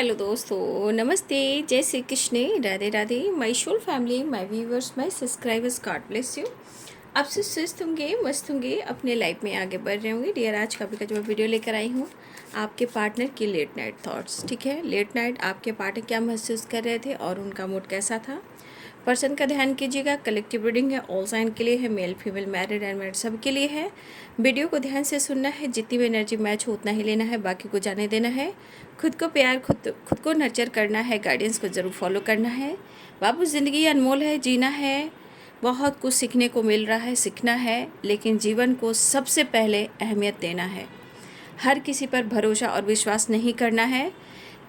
Hello दोस्तों, नमस्ते, जय Shri Krishna, Radhe Radhe. My soul family, my viewers, my subscribers, God bless you. आप सब स्वस्थ होंगे, मस्त होंगे, अपने लाइफ में आगे बढ़ रहे होंगे। डियर, आज का अभी का जो मैं वीडियो लेकर आई हूँ, आपके पार्टनर की लेट नाइट थॉट्स। ठीक है, लेट नाइट आपके पार्टनर क्या महसूस कर रहे थे और उनका मूड कैसा था। पर्सन का ध्यान कीजिएगा। कलेक्टिव रीडिंग है, ऑल साइन के लिए है, मेल फीमेल, मैरिड अनमैरिड सब के लिए है। वीडियो को ध्यान से सुनना है, जितनी भी एनर्जी मैच हो उतना ही लेना है, बाकी को जाने देना है। खुद को प्यार, खुद को नर्चर करना है, गाइडेंस को ज़रूर फॉलो करना है। बाबू, ज़िंदगी अनमोल है, जीना है, बहुत कुछ सीखने को मिल रहा है, सीखना है, लेकिन जीवन को सबसे पहले अहमियत देना है। हर किसी पर भरोसा और विश्वास नहीं करना है।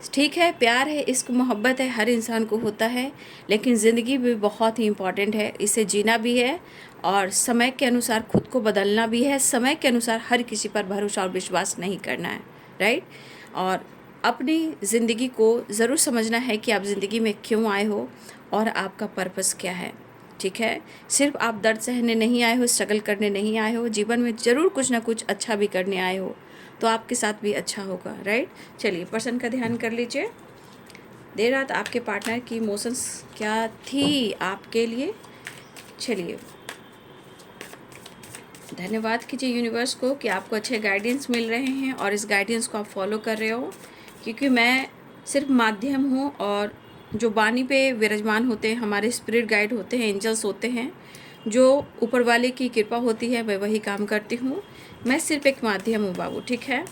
ठीक है, प्यार है, इश्क मोहब्बत है, हर इंसान को होता है, लेकिन ज़िंदगी भी बहुत ही इम्पॉर्टेंट है, इसे जीना भी है और समय के अनुसार खुद को बदलना भी है। समय के अनुसार हर किसी पर भरोसा और विश्वास नहीं करना है, राइट। और अपनी ज़िंदगी को ज़रूर समझना है कि आप ज़िंदगी में क्यों आए हो और आपका पर्पस क्या है। ठीक है, सिर्फ आप दर्द सहने नहीं आए हो, स्ट्रगल करने नहीं आए हो, जीवन में ज़रूर कुछ ना कुछ अच्छा भी करने आए हो, तो आपके साथ भी अच्छा होगा, राइट। चलिए, पर्सन का ध्यान कर लीजिए। देर रात आपके पार्टनर की इमोशंस क्या थी आपके लिए। चलिए, धन्यवाद कीजिए यूनिवर्स को कि आपको अच्छे गाइडेंस मिल रहे हैं और इस गाइडेंस को आप फॉलो कर रहे हो, क्योंकि मैं सिर्फ माध्यम हूँ और जो वाणी पे विराजमान होते हैं हमारे स्पिरिट गाइड होते हैं, एंजल्स होते हैं, जो ऊपर वाले की कृपा होती है, मैं वही काम करती हूँ। मैं सिर्फ एक माध्यम हूँ बाबू, ठीक है।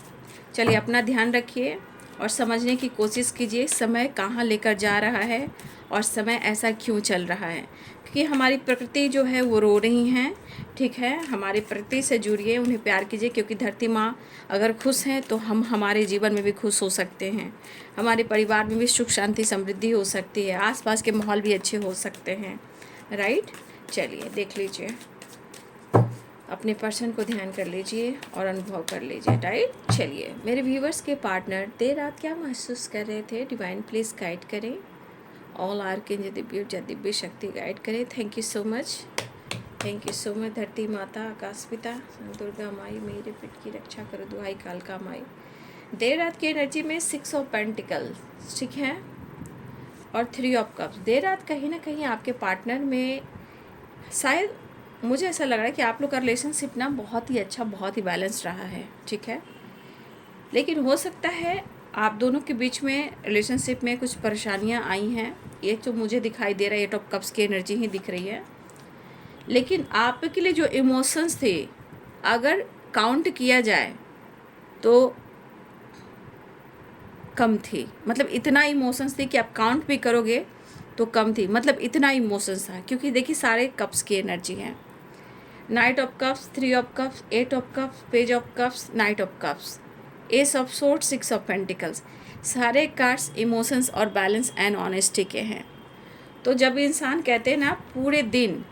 चलिए, अपना ध्यान रखिए और समझने की कोशिश कीजिए समय कहाँ लेकर जा रहा है और समय ऐसा क्यों चल रहा है। क्योंकि हमारी प्रकृति जो है वो रो रही हैं, ठीक है। हमारी प्रकृति से जुड़िए, उन्हें प्यार कीजिए, क्योंकि धरती माँ अगर खुश हैं तो हम हमारे जीवन में भी खुश हो सकते हैं, हमारे परिवार में भी सुख शांति समृद्धि हो सकती है, आसपास के माहौल भी अच्छे हो सकते हैं, राइट। चलिए, देख लीजिए, अपने पर्सन को ध्यान कर लीजिए और अनुभव कर लीजिए, राइट। चलिए, मेरे व्यूवर्स के पार्टनर देर रात क्या महसूस कर रहे थे, डिवाइन प्लीज़ गाइड करें। ऑल आर्कएंजल दिव्य ऊर्जा दिव्य शक्ति गाइड करें। Thank you so much, thank you so much. धरती माता, आकाश पिता, दुर्गा माई, मेरे पिट की रक्षा करो, दुहाई कालका माई। देर रात की एनर्जी में 6 ऑफ पेंटिकल्स, ठीक है, और 3 ऑफ कप्स। देर रात कहीं ना कहीं आपके पार्टनर में शायद, मुझे ऐसा लग रहा है कि आप लोग का रिलेशनशिप ना बहुत ही अच्छा, बहुत ही बैलेंस रहा है, ठीक है। लेकिन हो सकता है आप दोनों के बीच में रिलेशनशिप में कुछ परेशानियां आई हैं, ये तो मुझे दिखाई दे रहा है, 8 ऑफ कप्स की एनर्जी ही दिख रही है। लेकिन आपके लिए जो इमोशंस थे, अगर काउंट किया जाए तो कम थी। मतलब इतना इमोशंस थे कि आप काउंट भी करोगे तो कम थी, मतलब इतना इमोशंस था। क्योंकि देखिए, सारे कप्स की एनर्जी है, night of cups, 3 of cups, 8 of cups, page of cups, night of cups, S of sword, 6 of pentacles. सारे कार्ड्स इमोशंस और बैलेंस एंड ऑनेस्टी के हैं। तो जब इंसान कहते हैं ना पूरे दिन,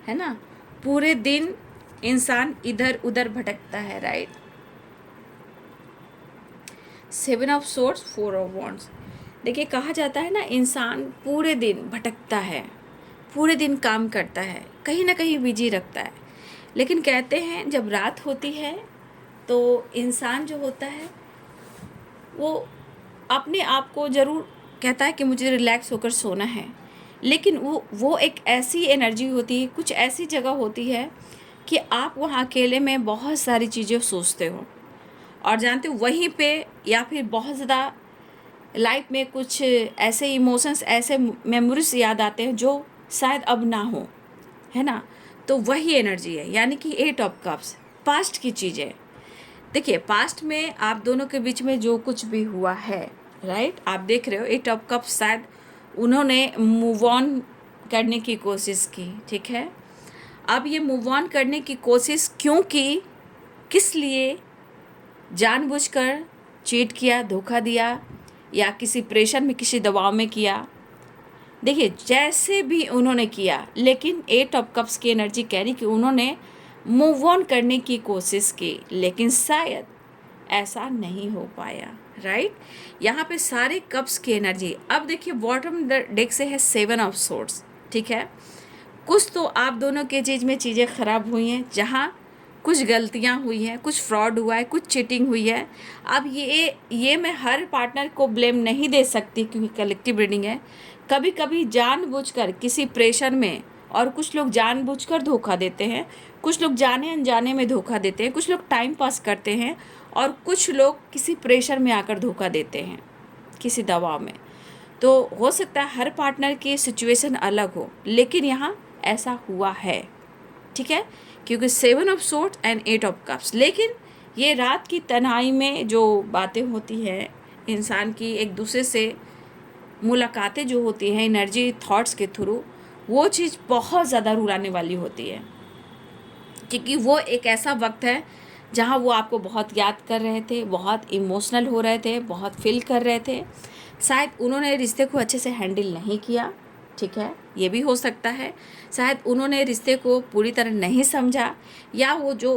है ना, पूरे दिन इंसान इधर उधर भटकता है, right. 7 of swords, 4 of wands. देखिए, कहा जाता है ना, इंसान पूरे दिन भटकता है, पूरे दिन काम करता है, कहीं ना कहीं बिजी रखता है, लेकिन कहते हैं जब रात होती है तो इंसान जो होता है वो अपने आप को ज़रूर कहता है कि मुझे रिलैक्स होकर सोना है। लेकिन वो एक ऐसी एनर्जी होती है, कुछ ऐसी जगह होती है कि आप वहाँ अकेले में बहुत सारी चीज़ें सोचते हो और जानते हो, वहीं पे या फिर बहुत ज़्यादा लाइफ में कुछ ऐसे इमोशंस, ऐसे मेमोरीज याद आते हैं जो शायद अब ना हो, है ना। तो वही एनर्जी है, यानी कि 8 ऑफ कप्स, पास्ट की चीज़ें। देखिए, पास्ट में आप दोनों के बीच में जो कुछ भी हुआ है, राइट, आप देख रहे हो 8 ऑफ कप्स, शायद उन्होंने मूव ऑन करने की कोशिश की, ठीक है। अब ये मूव ऑन करने की कोशिश क्यों की, किस लिए, जानबूझकर चीट किया, धोखा दिया, या किसी प्रेशर में, किसी दबाव में किया। देखिए, जैसे भी उन्होंने किया, लेकिन 8 ऑफ कप्स की एनर्जी कह रही कि उन्होंने मूव ऑन करने की कोशिश की, लेकिन शायद ऐसा नहीं हो पाया, राइट। यहाँ पे सारे कप्स की एनर्जी। अब देखिए, बॉटम डेक से है 7 ऑफ सोर्ड्स, ठीक है। कुछ तो आप दोनों के चीज़ में चीज़ें ख़राब हुई हैं, जहाँ कुछ गलतियां हुई हैं, कुछ फ्रॉड हुआ है, कुछ चीटिंग हुई है। अब ये मैं हर पार्टनर को ब्लेम नहीं दे सकती क्योंकि कलेक्टिव रीडिंग है। कभी कभी जानबूझकर किसी प्रेशर में, और कुछ लोग जानबूझकर धोखा देते हैं, कुछ लोग जाने अनजाने में धोखा देते हैं, कुछ लोग टाइम पास करते हैं, और कुछ लोग किसी प्रेशर में आकर धोखा देते हैं, किसी दबाव में। तो हो सकता है हर पार्टनर की सिचुएशन अलग हो, लेकिन यहाँ ऐसा हुआ है, ठीक है, क्योंकि 7 of swords and 8 of cups. लेकिन ये रात की तन्हाई में जो बातें होती हैं, इंसान की एक दूसरे से मुलाकातें जो होती हैं एनर्जी थॉट्स के थ्रू, वो चीज़ बहुत ज़्यादा रुलाने वाली होती है, क्योंकि वो एक ऐसा वक्त है जहाँ वो आपको बहुत याद कर रहे थे, बहुत इमोशनल हो रहे थे, बहुत फील कर रहे थे। शायद उन्होंने रिश्ते को अच्छे से हैंडल नहीं किया, ठीक है, ये भी हो सकता है। शायद उन्होंने रिश्ते को पूरी तरह नहीं समझा, या वो जो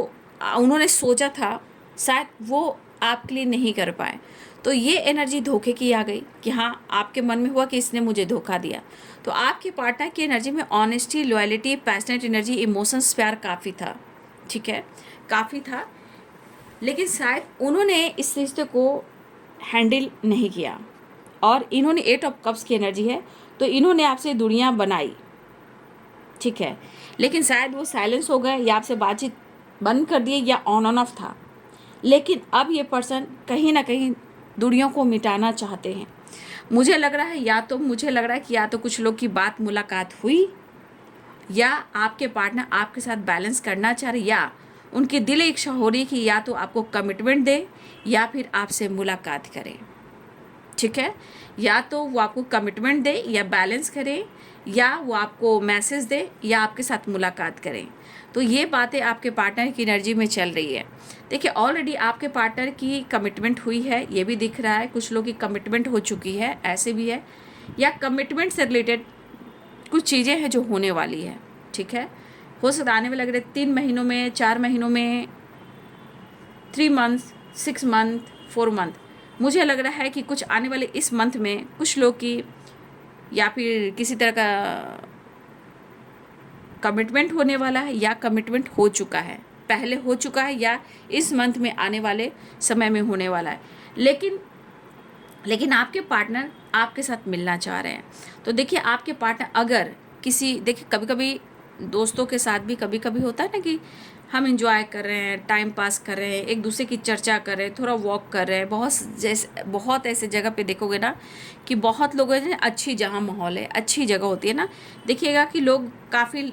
उन्होंने सोचा था शायद वो आपके लिए नहीं कर पाए। तो ये एनर्जी धोखे की आ गई कि हाँ, आपके मन में हुआ कि इसने मुझे धोखा दिया। तो आपके पार्टनर की एनर्जी में honesty, loyalty, passionate energy, emotions, प्यार काफ़ी था, ठीक है, काफ़ी था। लेकिन शायद उन्होंने इस रिश्ते को हैंडल नहीं किया, और इन्होंने 8 ऑफ कप्स की एनर्जी है, तो इन्होंने आपसे दुनिया बनाई, ठीक है, लेकिन शायद वो साइलेंस हो गए, या आपसे बातचीत बंद कर दिए, या ऑन ऑफ था। लेकिन अब ये पर्सन कहीं ना कहीं दूरियों को मिटाना चाहते हैं। मुझे लग रहा है कि या तो कुछ लोग की बात मुलाकात हुई, या आपके पार्टनर आपके साथ बैलेंस करना चाह रहे, या उनकी दिल इच्छा हो रही कि या तो आपको कमिटमेंट दे या फिर आपसे मुलाकात करें, ठीक है, या तो वो आपको कमिटमेंट दे या बैलेंस करे, या वो आपको मैसेज दे या आपके साथ मुलाकात करें। तो ये बातें आपके पार्टनर की एनर्जी में चल रही है। देखिए, ऑलरेडी आपके पार्टनर की कमिटमेंट हुई है, ये भी दिख रहा है। कुछ लोग की कमिटमेंट हो चुकी है, ऐसे भी है, या कमिटमेंट से रिलेटेड कुछ चीज़ें हैं जो होने वाली है, ठीक है। हो सकता आने में लग रहे 3 महीनों में, 4 महीनों में, 3 मंथ, 6 मंथ, 4 मंथ, मुझे लग रहा है कि कुछ आने वाले इस मंथ में कुछ लोग की या फिर किसी तरह का कमिटमेंट होने वाला है, या कमिटमेंट हो चुका है, पहले हो चुका है, या इस मंथ में आने वाले समय में होने वाला है। लेकिन आपके पार्टनर आपके साथ मिलना चाह रहे हैं। तो देखिए, आपके पार्टनर अगर देखिए, कभी कभी दोस्तों के साथ भी कभी कभी होता है ना कि हम इंजॉय कर रहे हैं, टाइम पास कर रहे हैं, एक दूसरे की चर्चा कर रहे हैं, थोड़ा वॉक कर रहे हैं। बहुत ऐसे जगह पे देखोगे ना कि बहुत लोग हैं, अच्छी जहाँ माहौल है, अच्छी जगह होती है ना, देखिएगा कि लोग काफ़ी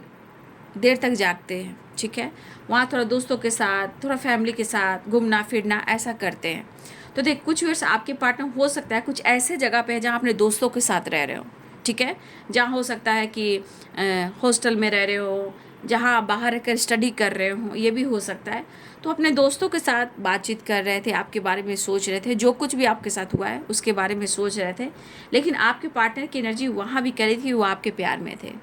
देर तक जागते हैं, ठीक है, वहाँ थोड़ा दोस्तों के साथ, थोड़ा फैमिली के साथ घूमना फिरना ऐसा करते हैं। तो देख, कुछ वर्ष आपके पार्टनर हो सकता है कुछ ऐसे जगह पे है जहाँ अपने दोस्तों के साथ रह रहे हो, ठीक है, जहाँ हो सकता है कि हॉस्टल में रह रहे हो, जहाँ बाहर रहकर स्टडी कर रहे हो, ये भी हो सकता है। तो अपने दोस्तों के साथ बातचीत कर रहे थे, आपके बारे में सोच रहे थे, जो कुछ भी आपके साथ हुआ है उसके बारे में सोच रहे थे। लेकिन आपके पार्टनर की एनर्जी वहाँ भी कह रही थी वो आपके प्यार में थे,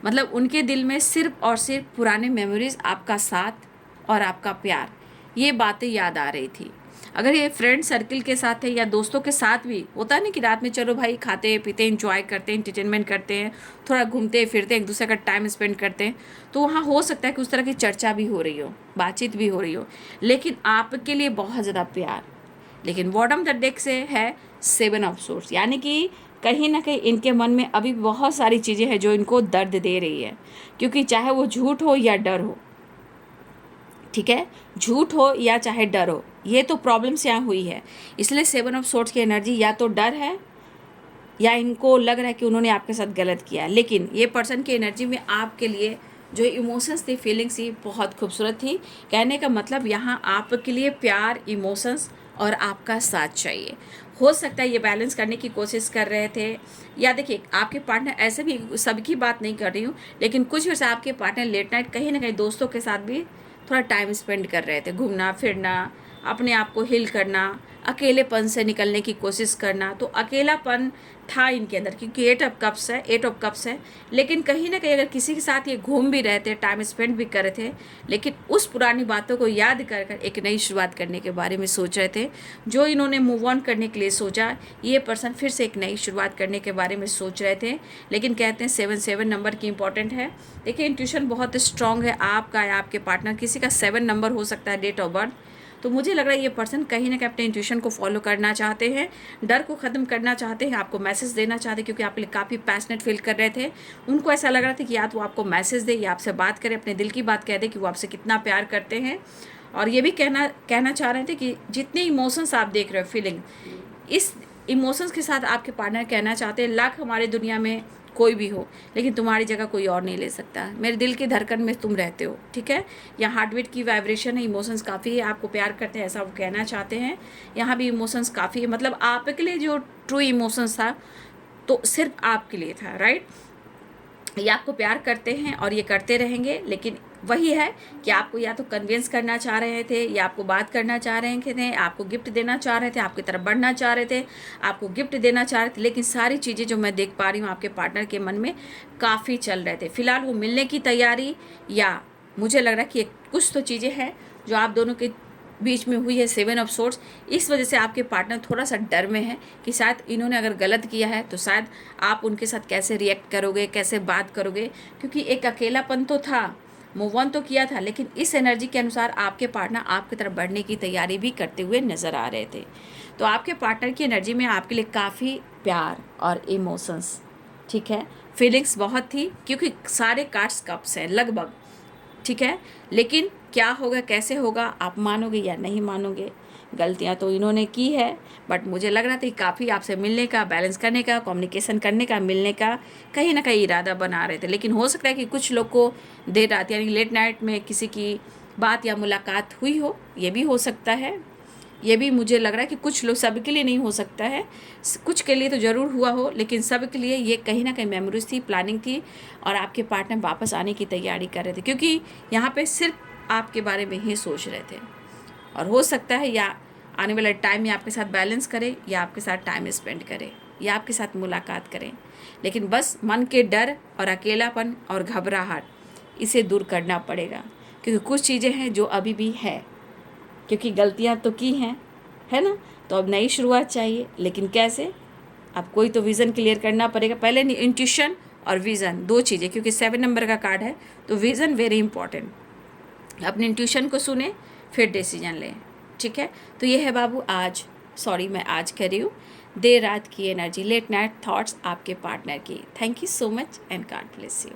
मतलब उनके दिल में सिर्फ और सिर्फ पुराने मेमोरीज, आपका साथ और आपका प्यार, ये बातें याद आ रही थी। अगर ये फ्रेंड सर्किल के साथ है या दोस्तों के साथ भी होता है ना कि रात में चलो भाई खाते पीते एंजॉय करते हैं, एंटरटेनमेंट करते हैं, थोड़ा घूमते फिरते एक दूसरे का टाइम स्पेंड करते हैं, तो वहाँ हो सकता है कि उस तरह की चर्चा भी हो रही हो, बातचीत भी हो रही हो, लेकिन आपके लिए बहुत ज़्यादा प्यार। लेकिन बॉटम द डेक से है 7 ऑफ सोर्ड्स, यानी कि कहीं ना कहीं इनके मन में अभी बहुत सारी चीज़ें हैं जो इनको दर्द दे रही है, क्योंकि चाहे वो झूठ हो या डर हो, ठीक है, झूठ हो या चाहे डर हो, ये तो प्रॉब्लम्स यहाँ हुई है। इसलिए 7 ऑफ सोर्ड्स की एनर्जी या तो डर है, या इनको लग रहा है कि उन्होंने आपके साथ गलत किया। लेकिन ये पर्सन की एनर्जी में आपके लिए जो इमोशंस थी, फीलिंग्स थी, बहुत खूबसूरत थी। कहने का मतलब यहाँ आपके लिए प्यार, इमोशंस और आपका साथ चाहिए। हो सकता है ये बैलेंस करने की कोशिश कर रहे थे, या देखिए आपके पार्टनर, ऐसे भी सबकी बात नहीं कर रही हूँ, लेकिन कुछ वैसे आपके पार्टनर लेट नाइट कहीं ना कहीं दोस्तों के साथ भी थोड़ा टाइम स्पेंड कर रहे थे, घूमना फिरना, अपने आप को हील करना, अकेलेपन से निकलने की कोशिश करना। तो अकेलापन था इनके अंदर, क्योंकि एट ऑफ कप्स है। लेकिन कहीं ना कहीं अगर किसी के साथ ये घूम भी रहे थे, टाइम स्पेंड भी कर रहे थे, लेकिन उस पुरानी बातों को याद कर कर एक नई शुरुआत करने के बारे में सोच रहे थे। जो इन्होंने मूव ऑन करने के लिए सोचा, ये पर्सन फिर से एक नई शुरुआत करने के बारे में सोच रहे थे। लेकिन कहते हैं 7 नंबर की इंपॉर्टेंट है। देखिए इंट्यूशन बहुत स्ट्रांग है आपका या आपके पार्टनर, किसी का 7 नंबर हो सकता है डेट ऑफ बर्थ। तो मुझे लग रहा है ये पर्सन कहीं ना कहीं अपने इंट्यूशन को फॉलो करना चाहते हैं, डर को ख़त्म करना चाहते हैं, आपको मैसेज देना चाहते हैं, क्योंकि आपके लिए काफ़ी पैशनेट फील कर रहे थे। उनको ऐसा लग रहा था कि या तो आपको मैसेज दे या आपसे बात करे, अपने दिल की बात कह दे कि वो आपसे कितना प्यार करते हैं। और ये भी कहना चाह रहे थे कि जितने इमोशंस आप देख रहे हो, फीलिंग, इस इमोशंस के साथ आपके पार्टनर कहना चाहते हैं, लाख हमारे दुनिया में कोई भी हो, लेकिन तुम्हारी जगह कोई और नहीं ले सकता। मेरे दिल की धड़कन में तुम रहते हो, ठीक है। यहाँ हार्ट बीट की वाइब्रेशन है, इमोशंस काफ़ी है, आपको प्यार करते हैं ऐसा वो कहना चाहते हैं। यहाँ भी इमोशंस काफ़ी है, मतलब आपके लिए जो ट्रू इमोशंस था तो सिर्फ आपके लिए था, राइट। ये आपको प्यार करते हैं और ये करते रहेंगे। लेकिन वही है कि आपको या तो कन्विंस करना चाह रहे थे, या आपको बात करना चाह रहे थे, आपको गिफ्ट देना चाह रहे थे, आपकी तरफ बढ़ना चाह रहे थे, आपको गिफ्ट देना चाह रहे थे। लेकिन सारी चीज़ें जो मैं देख पा रही हूँ आपके पार्टनर के मन में काफ़ी चल रहे थे। फिलहाल वो मिलने की तैयारी, या मुझे लग रहा है कि कुछ तो चीज़ें हैं जो आप दोनों के बीच में हुई है, 7 ऑफ सोर्ट्स। इस वजह से आपके पार्टनर थोड़ा सा डर में है कि शायद इन्होंने अगर गलत किया है तो शायद आप उनके साथ कैसे रिएक्ट करोगे, कैसे बात करोगे, क्योंकि एक अकेलापन तो था, मूव ऑन तो किया था, लेकिन इस एनर्जी के अनुसार आपके पार्टनर आपकी तरफ बढ़ने की तैयारी भी करते हुए नज़र आ रहे थे। तो आपके पार्टनर की एनर्जी में आपके लिए काफ़ी प्यार और इमोशंस, ठीक है, फीलिंग्स बहुत थी, क्योंकि सारे कार्ड्स कप्स हैं लगभग, ठीक है। लेकिन क्या होगा, कैसे होगा, आप मानोगे या नहीं मानोगे। गलतियां तो इन्होंने की है, बट मुझे लग रहा था कि काफ़ी आपसे मिलने का, बैलेंस करने का, कम्युनिकेशन करने का, मिलने का कहीं ना कहीं इरादा बना रहे थे। लेकिन हो सकता है कि कुछ लोग को देर रात यानी लेट नाइट में किसी की बात या मुलाकात हुई हो, ये भी हो सकता है। ये भी मुझे लग रहा है कि कुछ लोग, सबके लिए नहीं हो सकता है, कुछ के लिए तो ज़रूर हुआ हो, लेकिन सबके लिए ये कहीं ना कहीं मेमोरीज थी, प्लानिंग थी, और आपके पार्टनर वापस आने की तैयारी कर रहे थे, क्योंकि यहाँ पे सिर्फ आपके बारे में ही सोच रहे थे। और हो सकता है या आने वाले टाइम में आपके साथ बैलेंस करें, या आपके साथ टाइम स्पेंड करें, या आपके साथ मुलाकात करें। लेकिन बस मन के डर और अकेलापन और घबराहट, इसे दूर करना पड़ेगा, क्योंकि कुछ चीज़ें हैं जो अभी भी है, क्योंकि गलतियां तो की हैं, है ना। तो अब नई शुरुआत चाहिए, लेकिन कैसे, अब कोई तो विज़न क्लियर करना पड़ेगा पहले। इंट्यूशन और विज़न, दो चीज़ें, क्योंकि 7 नंबर का कार्ड है, तो विज़न वेरी इंपॉर्टेंट। अपने इंट्यूशन को सुने, फिर डिसीजन लें, ठीक है। तो ये है बाबू आज, मैं आज कह रही हूँ देर रात की एनर्जी, लेट नाइट थॉट्स आपके पार्टनर की। Thank you so much and God bless you.